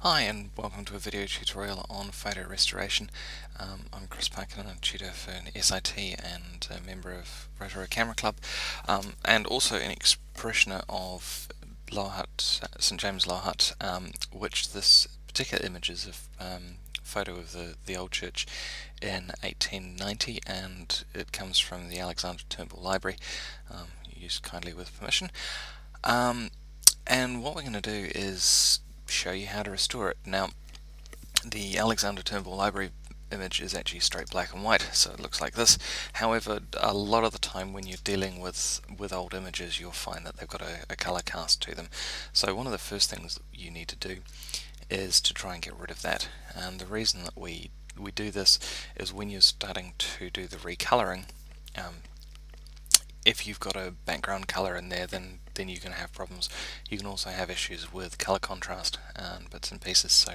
Hi and welcome to a video tutorial on photo restoration. I'm Chris Parkin, a tutor for an SIT and a member of Rotorua Camera Club, and also an expressioner of Hutt, St James Hutt, which this particular image is a photo of the old church in 1890, and it comes from the Alexander Turnbull Library, used kindly with permission. And what we're going to do is show you how to restore it. Now, the Alexander Turnbull Library image is actually straight black and white, so it looks like this. However, a lot of the time when you're dealing with old images, you'll find that they've got a color cast to them. So one of the first things that you need to do is to try and get rid of that. And the reason that we do this is when you're starting to do the recoloring, if you've got a background color in there, then you can have problems. You can also have issues with color contrast and bits and pieces. So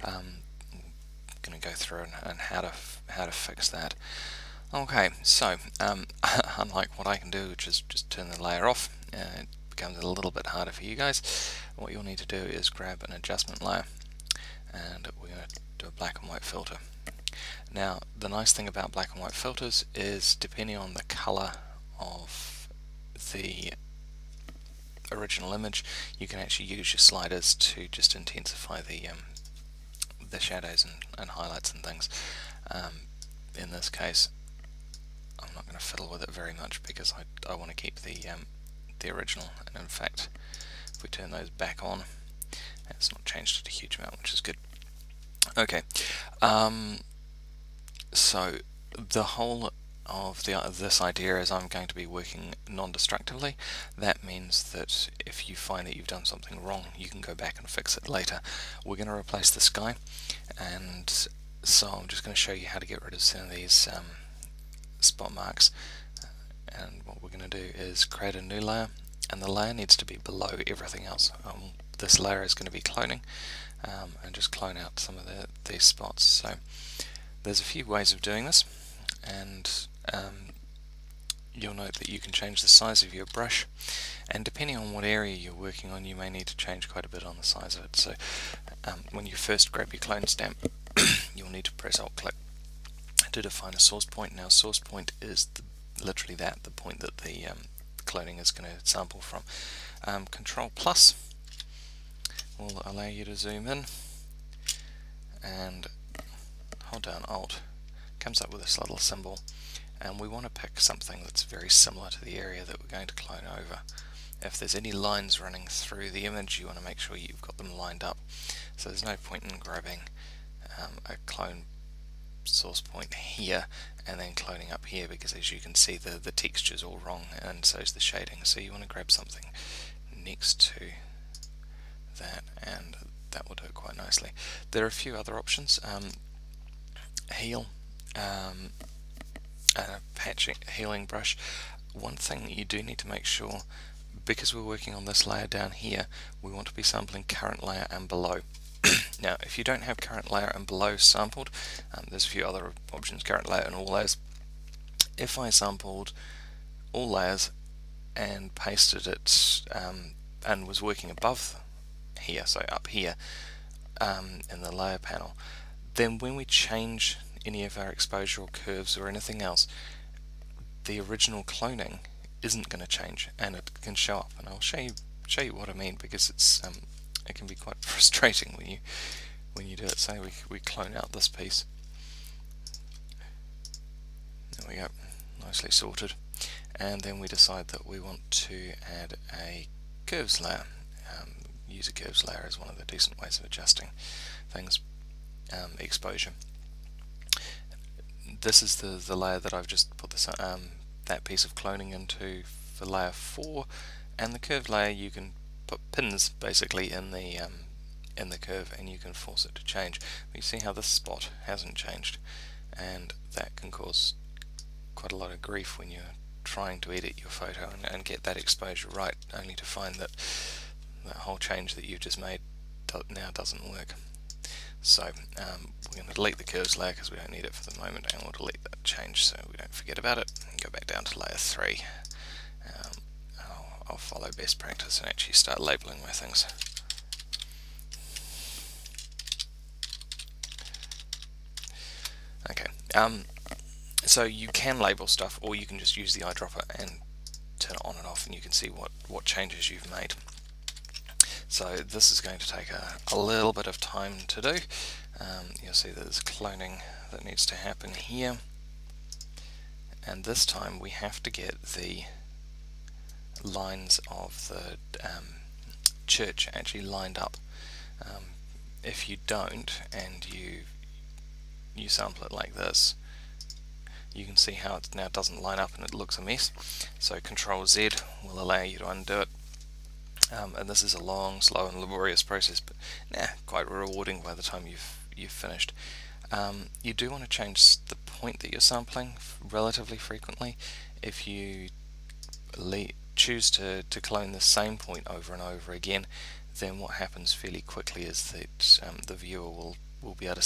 I'm going to go through and how to fix that. Okay, so unlike what I can do, which is just turn the layer off, it becomes a little bit harder for you guys. What you'll need to do is grab an adjustment layer, and we're going to do a black and white filter. Now, the nice thing about black and white filters is, depending on the color of the original image, you can actually use your sliders to just intensify the shadows and highlights and things. In this case, I'm not going to fiddle with it very much because I want to keep the original. And in fact, if we turn those back on, it's not changed it a huge amount, which is good. Okay, so the whole of this idea is I'm going to be working non-destructively. That means that if you find that you've done something wrong, you can go back and fix it later. We're going to replace the sky, and so I'm just going to show you how to get rid of some of these spot marks. And what we're going to do is create a new layer, and the layer needs to be below everything else. This layer is going to be cloning, and just clone out some of these spots. So there's a few ways of doing this, and you'll note that you can change the size of your brush, and depending on what area you're working on, you may need to change quite a bit on the size of it. So when you first grab your clone stamp, you'll need to press Alt click to define a source point. Now, source point is literally the point that the cloning is going to sample from. Control plus will allow you to zoom in, and hold down Alt. Comes up with this little symbol, and we want to pick something that's very similar to the area that we're going to clone over. If there's any lines running through the image, you want to make sure you've got them lined up. So there's no point in grabbing a clone source point here and then cloning up here, because as you can see, the texture's all wrong, and so is the shading. So you want to grab something next to that, and that will do it quite nicely. There are a few other options. Heal, healing brush. One thing that you do need to make sure, because we're working on this layer down here, we want to be sampling current layer and below. Now, if you don't have current layer and below sampled, there's a few other options: current layer and all layers. If I sampled all layers and pasted it and was working above here, so up here in the layer panel, then when we change any of our exposure or curves or anything else, the original cloning isn't going to change, and it can show up. And I'll show you what I mean, because it can be quite frustrating when you do it. Say we clone out this piece. There we go, nicely sorted. And then we decide that we want to add a curves layer. Use a curves layer as one of the decent ways of adjusting things. Exposure. This is the layer that I've just put this that piece of cloning into for layer 4, and the curved layer, you can put pins basically in the curve, and you can force it to change. But you see how this spot hasn't changed, and that can cause quite a lot of grief when you're trying to edit your photo and get that exposure right, only to find that that whole change that you've just made now doesn't work. So we're going to delete the curves layer because we don't need it for the moment, and we'll delete that change so we don't forget about it, and go back down to layer 3. I'll follow best practice and actually start labeling my things. So you can label stuff, or you can just use the eyedropper and turn it on and off, and you can see what changes you've made. So this is going to take a little bit of time to do. You'll see that there's cloning that needs to happen here, and this time we have to get the lines of the church actually lined up. If you don't, and you sample it like this, you can see how it now doesn't line up and it looks a mess. So Control Z will allow you to undo it. And this is a long, slow and laborious process, but quite rewarding by the time you've finished. You do want to change the point that you're sampling relatively frequently. If you choose to clone the same point over and over again, then what happens fairly quickly is that the viewer will be able to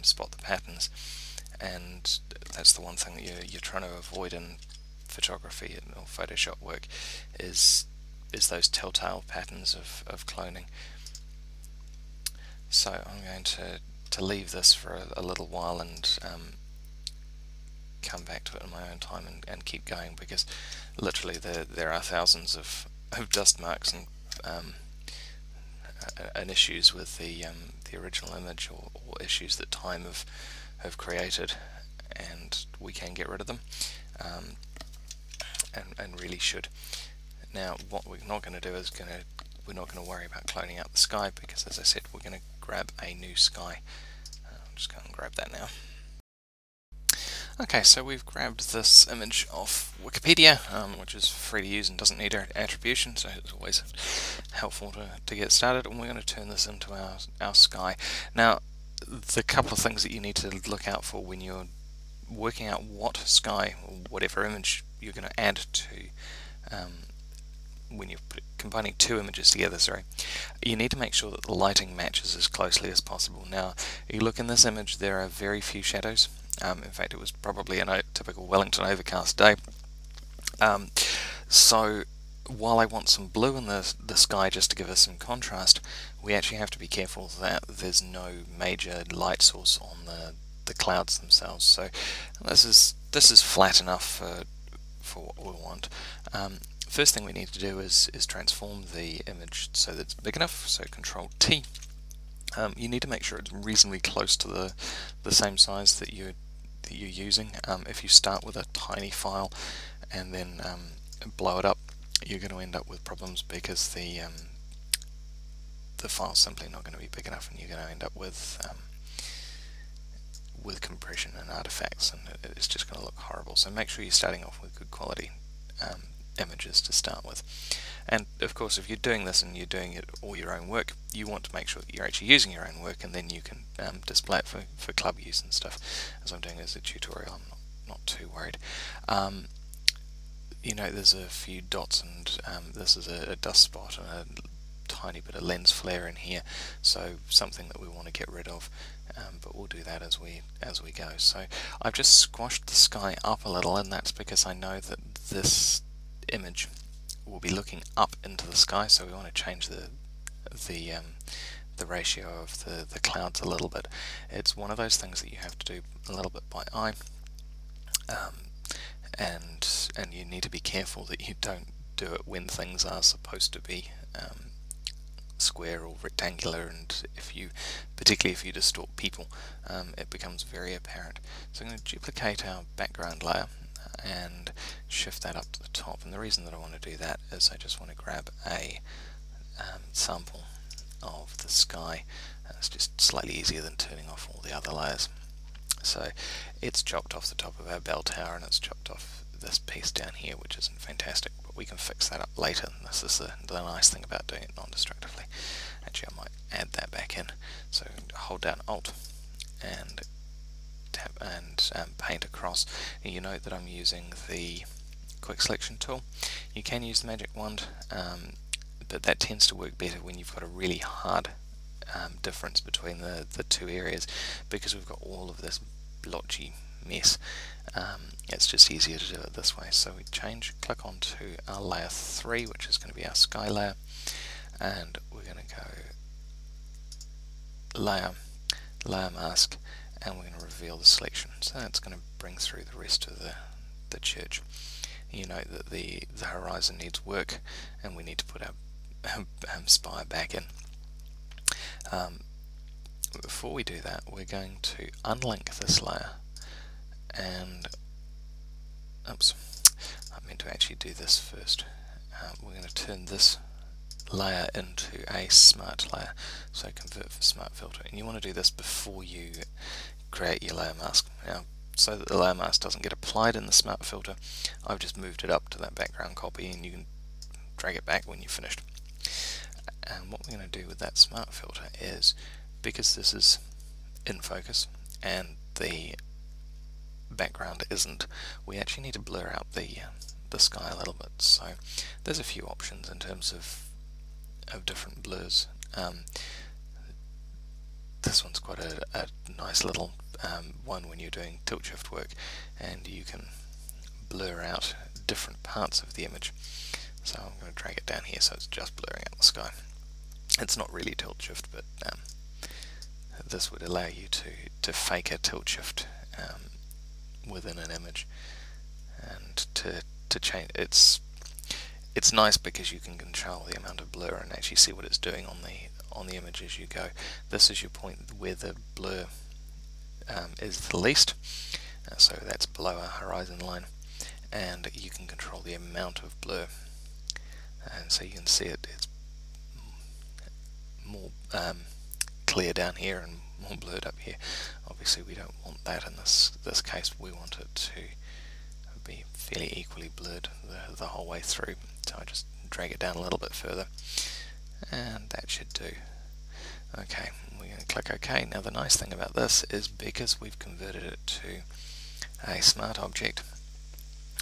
spot the patterns, and that's the one thing that you're trying to avoid in photography or Photoshop work is those telltale patterns of cloning. So I'm going to leave this for a little while and come back to it in my own time and keep going, because literally there are thousands of dust marks and issues with the original image, or issues that time have created, and we can get rid of them, and really should. Now what we're not going to do is we're not going to worry about cloning out the sky, because as I said, we're going to grab a new sky. I'm just going to grab that now. Okay, so we've grabbed this image off Wikipedia, which is free to use and doesn't need attribution, so it's always helpful to get started, and we're going to turn this into our sky. Now, the couple of things that you need to look out for when you're working out what sky, or whatever image you're going to add to, when you're combining two images together, you need to make sure that the lighting matches as closely as possible. Now, you look in this image, there are very few shadows. In fact, it was probably a typical Wellington overcast day. So while I want some blue in the sky just to give us some contrast, we actually have to be careful that there's no major light source on the clouds themselves. So this is flat enough for what we want. First thing we need to do is transform the image so that it's big enough. So Control T. You need to make sure it's reasonably close to the same size that you're using. If you start with a tiny file and then blow it up, you're going to end up with problems, because the file's simply not going to be big enough, and you're going to end up with compression and artifacts, and it's just going to look horrible. So make sure you're starting off with good quality images to start with. And of course, if you're doing this and you're doing it all your own work, you want to make sure that you're actually using your own work, and then you can display it for club use and stuff. As I'm doing as a tutorial, I'm not too worried. You know, there's a few dots, and this is a dust spot and a tiny bit of lens flare in here, so something that we want to get rid of, but we'll do that as we go. So I've just squashed the sky up a little, and that's because I know that this image will be looking up into the sky, so we want to change the ratio of the clouds a little bit. It's one of those things that you have to do a little bit by eye, and you need to be careful that you don't do it when things are supposed to be square or rectangular, and particularly if you distort people, it becomes very apparent. So I'm going to duplicate our background layer and shift that up to the top, and the reason that I want to do that is I just want to grab a sample of the sky. It's just slightly easier than turning off all the other layers. So it's chopped off the top of our bell tower, and it's chopped off this piece down here, which isn't fantastic, but we can fix that up later. This is the nice thing about doing it non-destructively. Actually, I might add that back in. So hold down Alt and tab and paint across. And you note that I'm using the quick selection tool. You can use the magic wand, but that tends to work better when you've got a really hard difference between the two areas, because we've got all of this blotchy mess. It's just easier to do it this way. So we click on to our layer 3, which is going to be our sky layer, and we're going to go layer mask, and we're going to reveal the selection. So that's going to bring through the rest of the church. You know that the horizon needs work, and we need to put our spire back in. Before we do that, we're going to unlink this layer, and oops, I meant to actually do this first. We're going to turn this layer into a smart layer, so convert for smart filter, and you want to do this before you create your layer mask. Now, so that the layer mask doesn't get applied in the smart filter, I've just moved it up to that background copy, and you can drag it back when you're finished. And what we're going to do with that smart filter is, because this is in focus and the background isn't, we actually need to blur out the sky a little bit. So there's a few options in terms of different blurs. This one's quite a nice little one when you're doing tilt shift work, and you can blur out different parts of the image. So I'm going to drag it down here so it's just blurring out the sky. It's not really tilt shift, but this would allow you to fake a tilt shift within an image, and to change. It's nice because you can control the amount of blur and actually see what it's doing on the image as you go. This is your point where the blur is the least, so that's below our horizon line, and you can control the amount of blur, and so you can see it's more clear down here and more blurred up here. Obviously we don't want that in this case. We want it to be fairly equally blurred the whole way through, so I just drag it down a little bit further, and that should do. Okay, we're going to click OK. Now the nice thing about this is, because we've converted it to a smart object,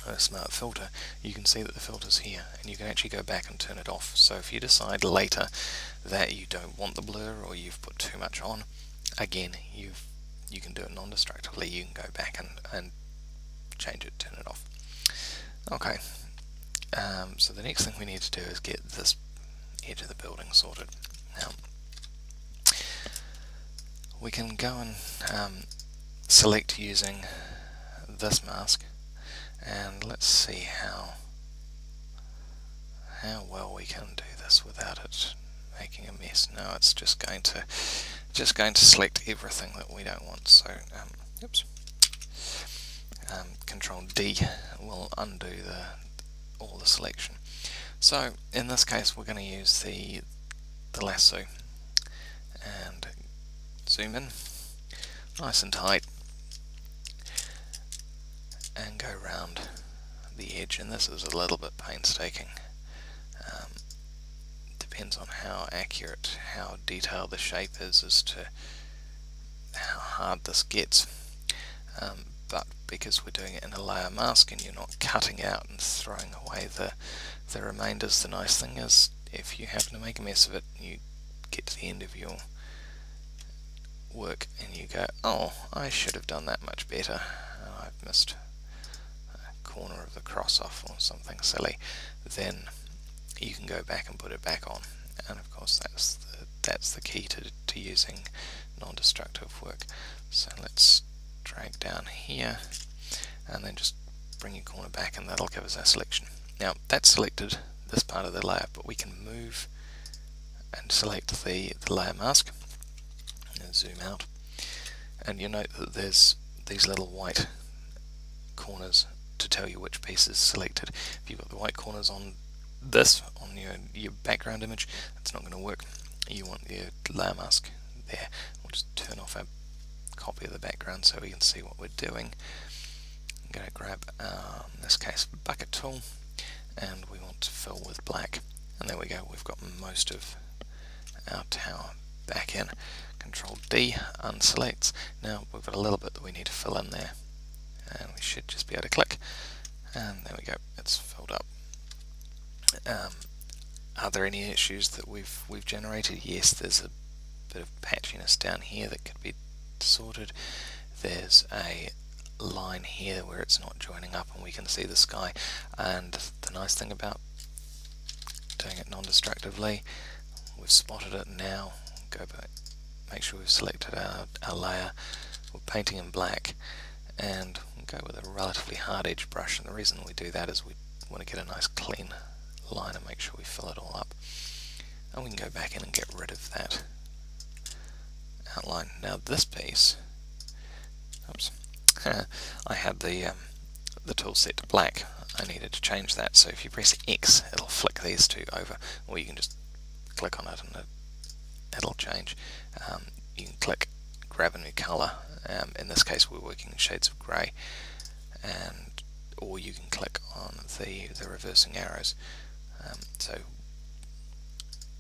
a smart filter, you can see that the filter's here, and you can actually go back and turn it off. So if you decide later that you don't want the blur, or you've put too much on, again, you can do it non-destructively. You can go back and change it, turn it off. Okay, so the next thing we need to do is get this edge of the building sorted. Now, we can go and select using this mask, and let's see how well we can do this without it making a mess. No, it's just going to select everything that we don't want. So oops, Control D will undo all the selection. So in this case we're going to use the lasso and zoom in nice and tight and go round the edge, and this is a little bit painstaking. Depends on how accurate, how detailed the shape is as to how hard this gets, but because we're doing it in a layer mask and you're not cutting out and throwing away the remainders, the nice thing is, if you happen to make a mess of it, you get to the end of your work and you go, oh, I should have done that much better, I've missed a corner of the cross off or something silly, then you can go back and put it back on. And of course that's the key to using non-destructive work. So let's drag down here and then just bring your corner back, and that'll give us our selection. Now that's selected this part of the layer, but we can move and select the layer mask and zoom out, and you note that there's these little white corners to tell you which piece is selected. If you've got the white corners on your background image, that's not going to work. You want your layer mask there. We'll just turn off our copy of the background so we can see what we're doing. I'm going to grab in this case bucket tool, and we want to fill with black, and there we go, we've got most of our tower back in. Control D unselects. Now we've got a little bit that we need to fill in there, and we should just be able to click, and there we go, it's filled up. Are there any issues that we've generated? Yes, there's a bit of patchiness down here that could be sorted. There's a line here where it's not joining up and we can see the sky, and the nice thing about doing it non-destructively, we've spotted it now, go back, make sure we've selected our layer, we're painting in black, and we'll go with a relatively hard edge brush, and the reason we do that is we want to get a nice clean line and make sure we fill it all up. And we can go back in and get rid of that outline. Now this piece, oops, I had the tool set to black. I needed to change that, so if you press X it'll flick these two over, or you can just click on it and it'll change. You can click, grab a new colour, in this case we're working in shades of grey, and or you can click on the reversing arrows. So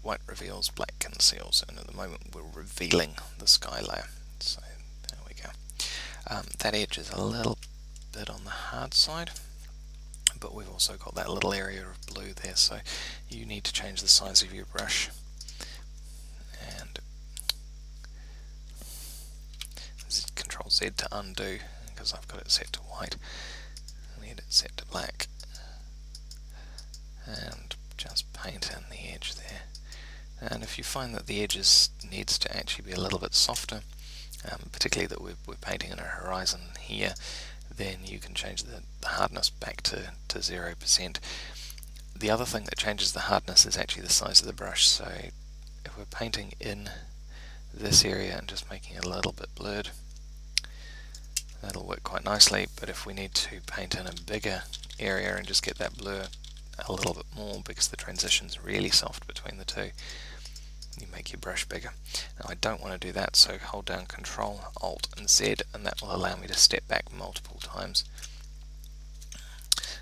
white reveals, black conceals, and at the moment we're revealing the sky layer. So there we go. That edge is a little bit on the hard side, but we've also got that little area of blue there, so you need to change the size of your brush. And Control Z to undo, because I've got it set to white. I need it set to black, and just paint in the edge there. And if you find that the edges needs to actually be a little bit softer, particularly that we're painting in a horizon here, then you can change the hardness back to 0%. The other thing that changes the hardness is actually the size of the brush. So if we're painting in this area and just making it a little bit blurred, that'll work quite nicely. But if we need to paint in a bigger area and just get that blur a little bit more, because the transition's really soft between the two, you make your brush bigger. Now I don't want to do that, so hold down Control, Alt and Z, and that will allow me to step back multiple times.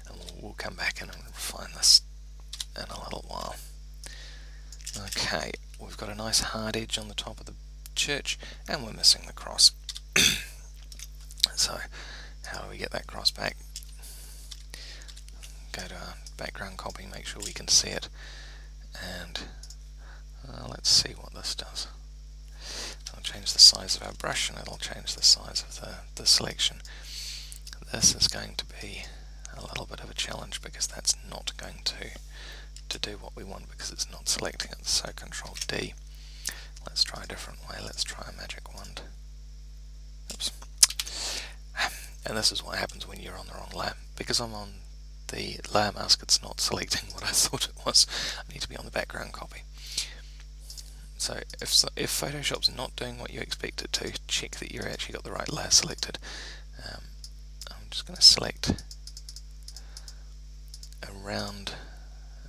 And we'll come back in and refine this in a little while. Okay, we've got a nice hard edge on the top of the church, and we're missing the cross. So how do we get that cross back? Go to our background copy, make sure we can see it, and let's see what this does. I'll change the size of our brush, and it'll change the size of the selection. This is going to be a little bit of a challenge, because that's not going to do what we want, because it's not selecting it. So Control D. Let's try a different way. Let's try a magic wand. Oops. And this is what happens when you're on the wrong layer. Because I'm on the layer mask, it's not selecting what I thought it was. I need to be on the background copy. So if Photoshop's not doing what you expect it to, check that you've actually got the right layer selected. I'm just going to select around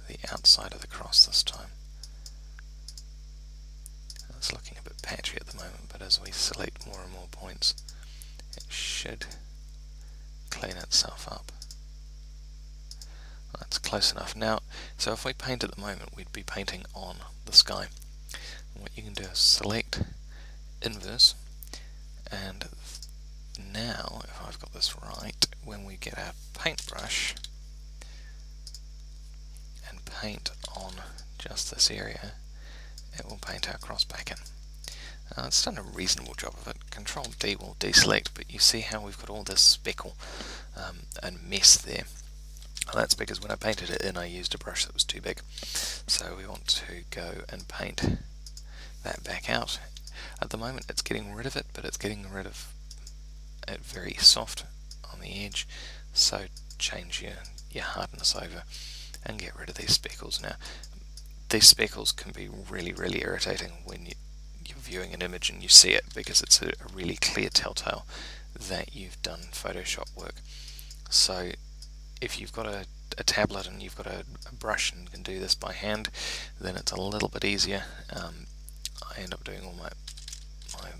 the outside of the cross this time. It's looking a bit patchy at the moment, but as we select more and more points, it should clean itself up. That's close enough. Now, so if we paint at the moment, we'd be painting on the sky. And what you can do is select inverse, and now, if I've got this right, when we get our paintbrush and paint on just this area, it will paint our cross back in. It's done a reasonable job of it. Control D will deselect, but you see how we've got all this speckle and mess there. Well, that's because when I painted it in, I used a brush that was too big. So we want to go and paint that back out. At the moment it's getting rid of it, but it's getting rid of it very soft on the edge. So change your hardness over and get rid of these speckles. Now, these speckles can be really, really irritating when you're viewing an image and you see it, because it's a really clear telltale that you've done Photoshop work. So if you've got a tablet and you've got a brush and can do this by hand, then it's a little bit easier. I end up doing all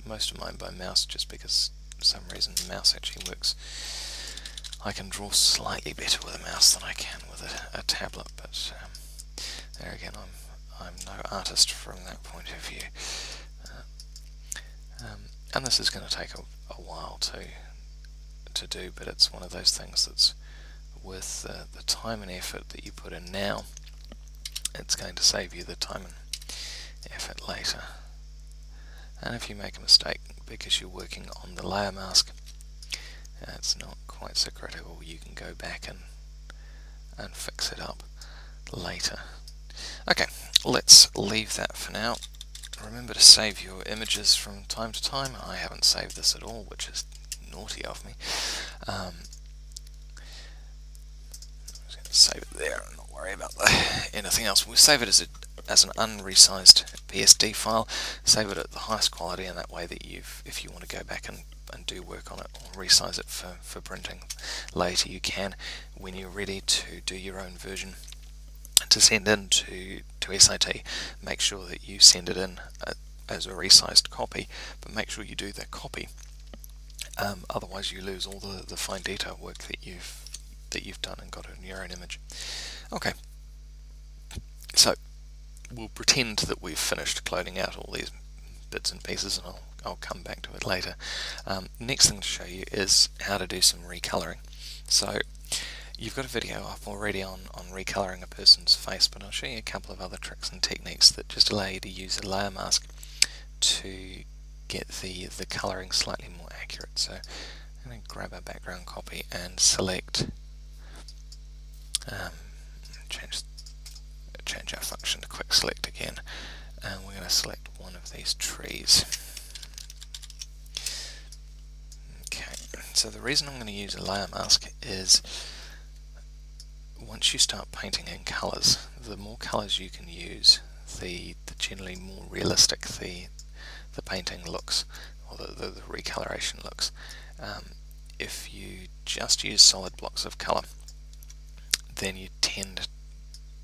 most of mine by mouse, just because for some reason the mouse actually works. I can draw slightly better with a mouse than I can with a tablet, but there again, I'm no artist from that point of view. And this is going to take a while to do, but it's one of those things that's worth the time and effort that you put in now. It's going to save you the time and effort later. And if you make a mistake because you're working on the layer mask, it's not quite so critical. You can go back and fix it up later. Okay, let's leave that for now, remember to save your images from time to time. I haven't saved this at all, which is naughty of me. I'm just going to save it there and not worry about anything else. We'll save it as an unresized PSD file. Save it at the highest quality, and that way that if you want to go back and do work on it or resize it for printing later, you can. When you're ready to do your own version to send in to SIT, make sure that you send it in as a resized copy, but make sure you do that copy. Otherwise you lose all the fine detail work that you've done and got in your own image. Okay, so we'll pretend that we've finished cloning out all these bits and pieces, and I'll come back to it later. Next thing to show you is how to do some recoloring. So you've got a video up already on recoloring a person's face, but I'll show you a couple of other tricks and techniques that just allow you to use a layer mask to get the colouring slightly more accurate. So I'm going to grab our background copy and select, change our function to quick select again, and we're going to select one of these trees. Okay, so the reason I'm going to use a layer mask is once you start painting in colours, the more colours you can use, the generally more realistic the painting looks, or the recoloration looks. If you just use solid blocks of colour, then you tend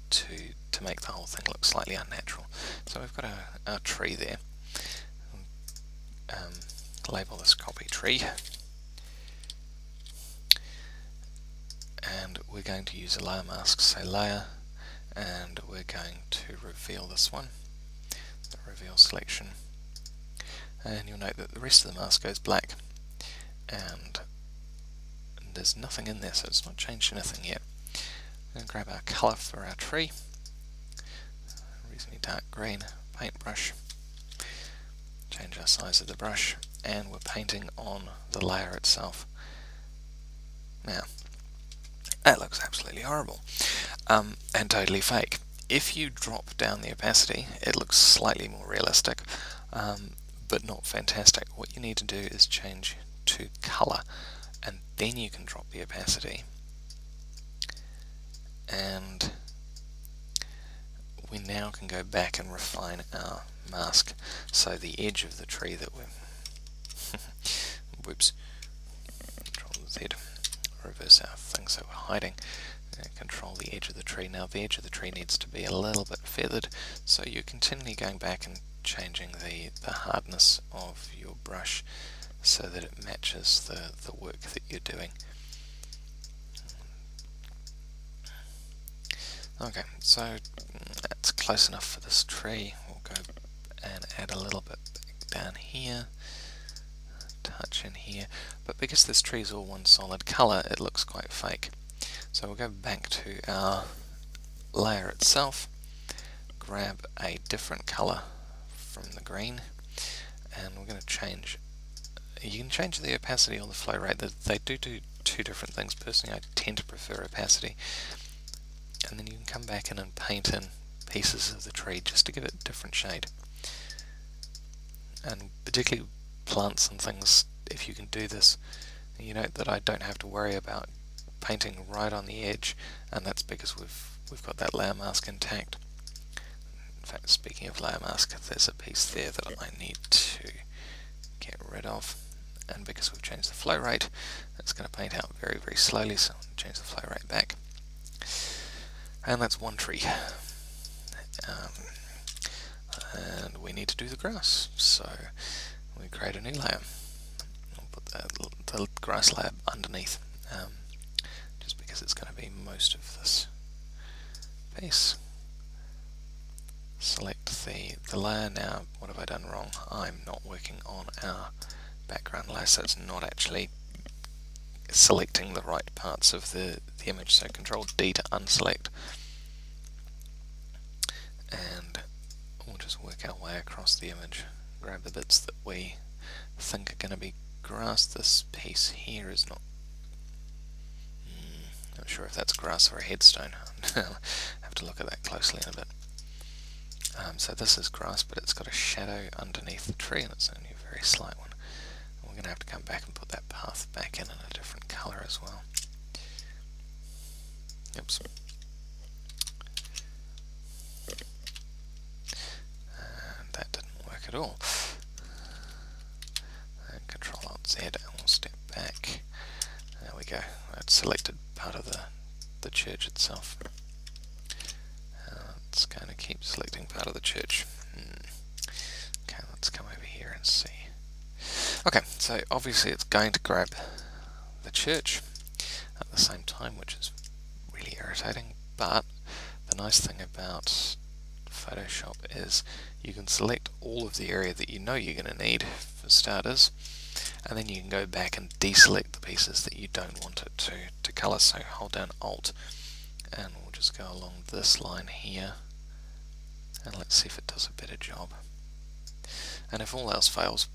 to make the whole thing look slightly unnatural. So we've got our tree there. Label this copy tree, and we're going to use a layer mask. Say layer, and we're going to reveal this one, the reveal selection, and you'll note that the rest of the mask goes black, and there's nothing in there, so it's not changed anything yet. I'm going to grab our colour for our tree, reasonably dark green paintbrush, change our size of the brush, and we're painting on the layer itself. Now, that looks absolutely horrible, and totally fake. If you drop down the opacity, it looks slightly more realistic, but not fantastic. What you need to do is change to colour, and then you can drop the opacity, and we now can go back and refine our mask. So the edge of the tree that we're whoops, Control Z, reverse our thing so we're hiding, control the edge of the tree. Now the edge of the tree needs to be a little bit feathered, so you're continually going back and changing the hardness of your brush so that it matches the work that you're doing. Okay, so that's close enough for this tree. We'll go and add a little bit down here, touch in here, but because this tree is all one solid colour, it looks quite fake. So we'll go back to our layer itself, grab a different colour from the green, and we're going to change. You can change the opacity or the flow rate. They do two different things. Personally, I tend to prefer opacity. And then you can come back in and paint in pieces of the tree just to give it a different shade. And particularly plants and things, if you can do this, you note that I don't have to worry about painting right on the edge, and that's because we've got that layer mask intact. In fact, speaking of layer mask, there's a piece there that I need to get rid of, and because we've changed the flow rate, it's going to paint out very, very slowly, so I'll change the flow rate back. And that's one tree. And we need to do the grass, so we create a new layer. I'll put the grass layer underneath, just because it's going to be most of this piece. Select the layer. Now, what have I done wrong? I'm not working on our background layer, so it's not actually selecting the right parts of the image. So Control D to unselect, and we'll just work our way across the image, grab the bits that we think are going to be grass. This piece here is not sure if that's grass or a headstone. I'll have to look at that closely in a bit. So this is grass, but it's got a shadow underneath the tree, and it's only a very slight one. And we're going to have to come back and put that path back in a different colour as well. Oops. And that didn't work at all. And Control Alt Z, and we'll step back. There we go. It's selected part of the church itself. It's going to keep selecting part of the church. Okay, let's come over here and see. Okay, so obviously it's going to grab the church at the same time, which is really irritating, but the nice thing about Photoshop is you can select all of the area that you know you're going to need for starters, and then you can go back and deselect the pieces that you don't want it to colour. So hold down Alt and we'll just go along this line here, and let's see if it does a better job. And if all else fails,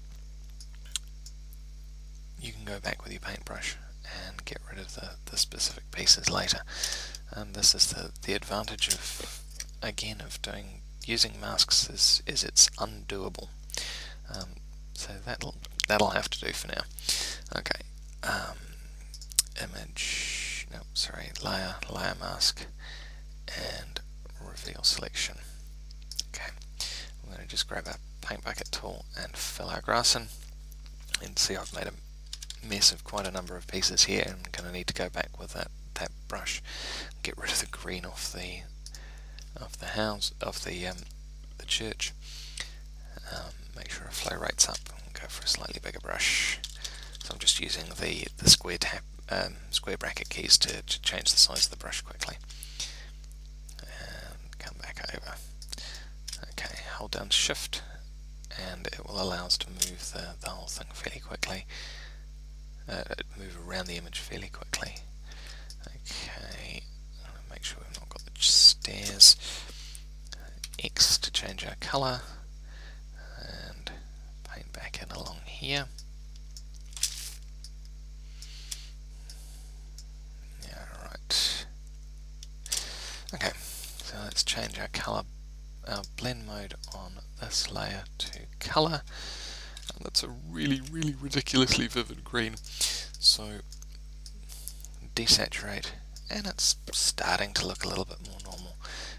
you can go back with your paintbrush and get rid of the specific pieces later. This is the advantage of, again, of using masks is it's undoable. So that'll have to do for now. Okay, image, no, sorry, layer mask, and reveal selection. Okay, I'm going to just grab our paint bucket tool and fill our grass in, and see I've made a mess of quite a number of pieces here, and I'm going to need to go back with that brush, get rid of the green off the house, of the church. Make sure our flow rate's up, and go for a slightly bigger brush. So I'm just using the square bracket keys to change the size of the brush quickly. And come back over. Okay, hold down Shift, and it will allow us to move the whole thing fairly quickly. Move around the image fairly quickly. Okay, make sure we've not got the stairs. X to change our colour, and paint back in along here. Yeah, right. Okay, so let's change our colour, our blend mode on this layer to colour, and that's a really ridiculously vivid green. So desaturate, and it's starting to look a little bit more normal.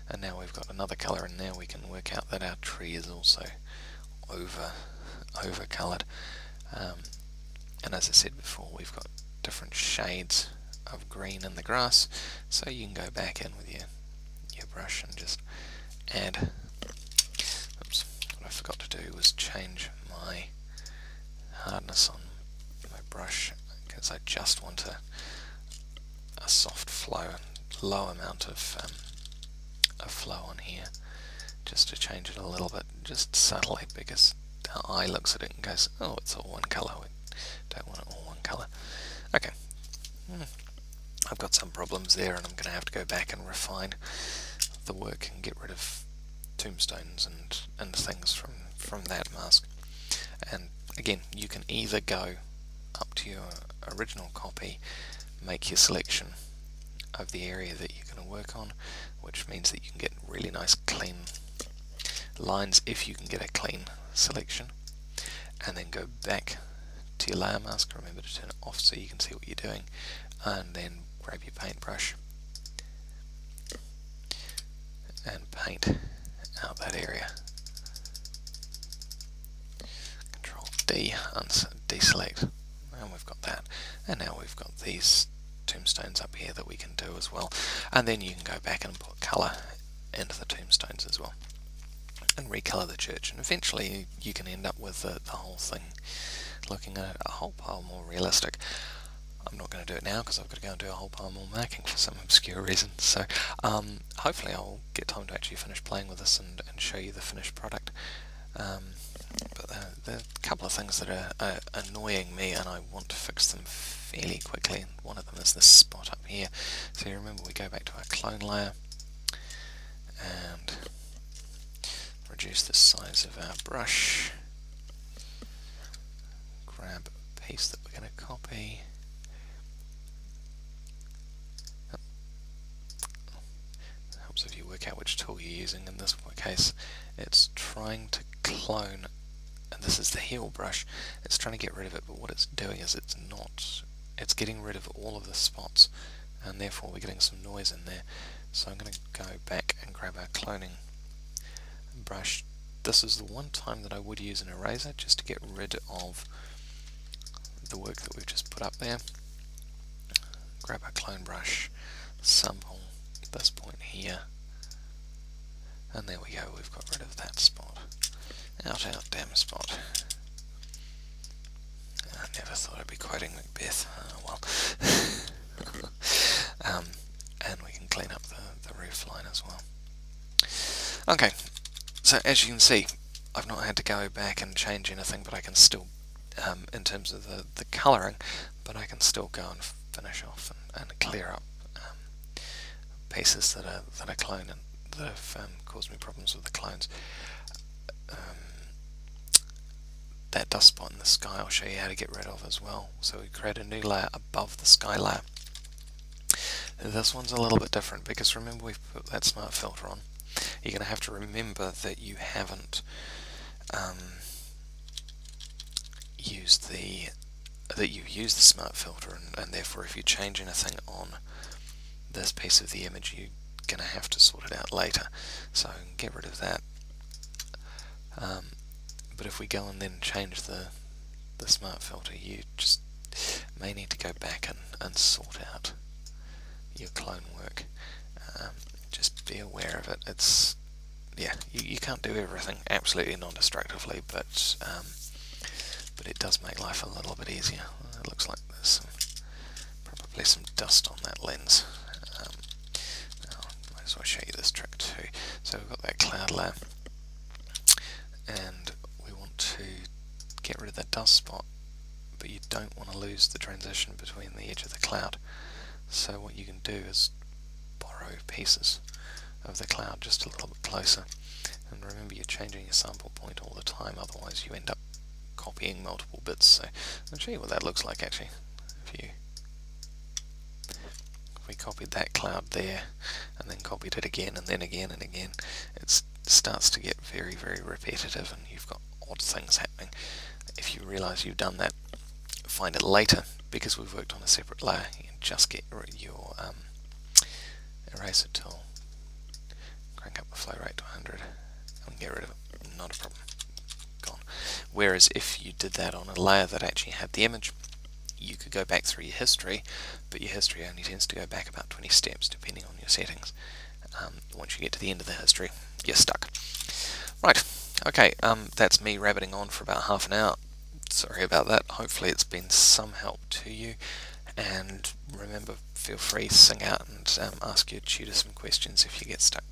And now we've got another colour, and now we can work out that our tree is also over coloured. And as I said before, we've got different shades of green in the grass, so you can go back in with your brush and just add. Oops, what I forgot to do was change my hardness on my brush, because I just want a soft flow and low amount of flow on here, just to change it a little bit, just subtly, because our eye looks at it and goes, oh, it's all one colour, we don't want it all one colour. Okay, I've got some problems there, and I'm going to have to go back and refine the work and get rid of tombstones and things from that mask. And again, you can either go up to your original copy, make your selection of the area that you're going to work on, which means that you can get really nice clean lines if you can get a clean selection, and then go back to your layer mask. Remember to turn it off so you can see what you're doing, and then grab your paintbrush and paint out that area. Control D, deselect, and we've got that. And now we've got these tombstones up here that we can do as well, and then you can go back and put colour into the tombstones as well, and recolour the church, and eventually you can end up with the whole thing looking at a whole pile more realistic. I'm not going to do it now because I've got to go and do a whole pile more marking for some obscure reason, so hopefully I'll get time to actually finish playing with this and show you the finished product. But there are a couple of things that are annoying me, and I want to fix them fairly quickly. One of them is this spot up here. So you remember, we go back to our clone layer and reduce the size of our brush, grab a piece that we're going to copy, helps if you work out which tool you're using in this case, trying to clone, and this is the heel brush, it's trying to get rid of it, but what it's doing is it's getting rid of all of the spots, and therefore we're getting some noise in there. So I'm going to go back and grab our cloning brush. This is the one time that I would use an eraser just to get rid of the work that we've just put up there. Grab our clone brush, sample this point here, and there we go, we've got rid of that spot. Out, damn spot. I never thought I'd be quoting Macbeth. Oh, well. And we can clean up the roof line as well. Okay, so as you can see, I've not had to go back and change anything, but I can still, in terms of the colouring, but I can still go and finish off and clear up pieces that are cloned and that have caused me problems with the clones. That dust spot in the sky I'll show you how to get rid of as well. So we create a new layer above the sky layer. This one's a little bit different because remember we've put that smart filter on. You're going to have to remember that you haven't used the smart filter, and therefore if you change anything on this piece of the image you're going to have to sort it out later. So get rid of that. But if we go and then change the smart filter, you just may need to go back and sort out your clone work. Just be aware of it. It's, yeah, you can't do everything absolutely non-destructively, but it does make life a little bit easier. It looks like there's probably some dust on that lens. Might as well show you this trick too. So we've got that cloud layer, and we want to get rid of that dust spot, but you don't want to lose the transition between the edge of the cloud. So what you can do is borrow pieces of the cloud just a little bit closer, and remember you're changing your sample point all the time, otherwise you end up copying multiple bits. So I'll show you what that looks like actually. If we copied that cloud there and then copied it again and then again and again, it starts to get very, very repetitive and you've got odd things happening. If you realise you've done that, find it later. Because we've worked on a separate layer, you can just get your eraser tool, crank up the flow rate to 100 and get rid of it, not a problem, gone. Whereas if you did that on a layer that actually had the image, you could go back through your history, but your history only tends to go back about 20 steps depending on your settings. Once you get to the end of the history, you're stuck. Right, okay, that's me rabbiting on for about half an hour. Sorry about that. Hopefully it's been some help to you, and remember, feel free to sing out and ask your tutor some questions if you get stuck.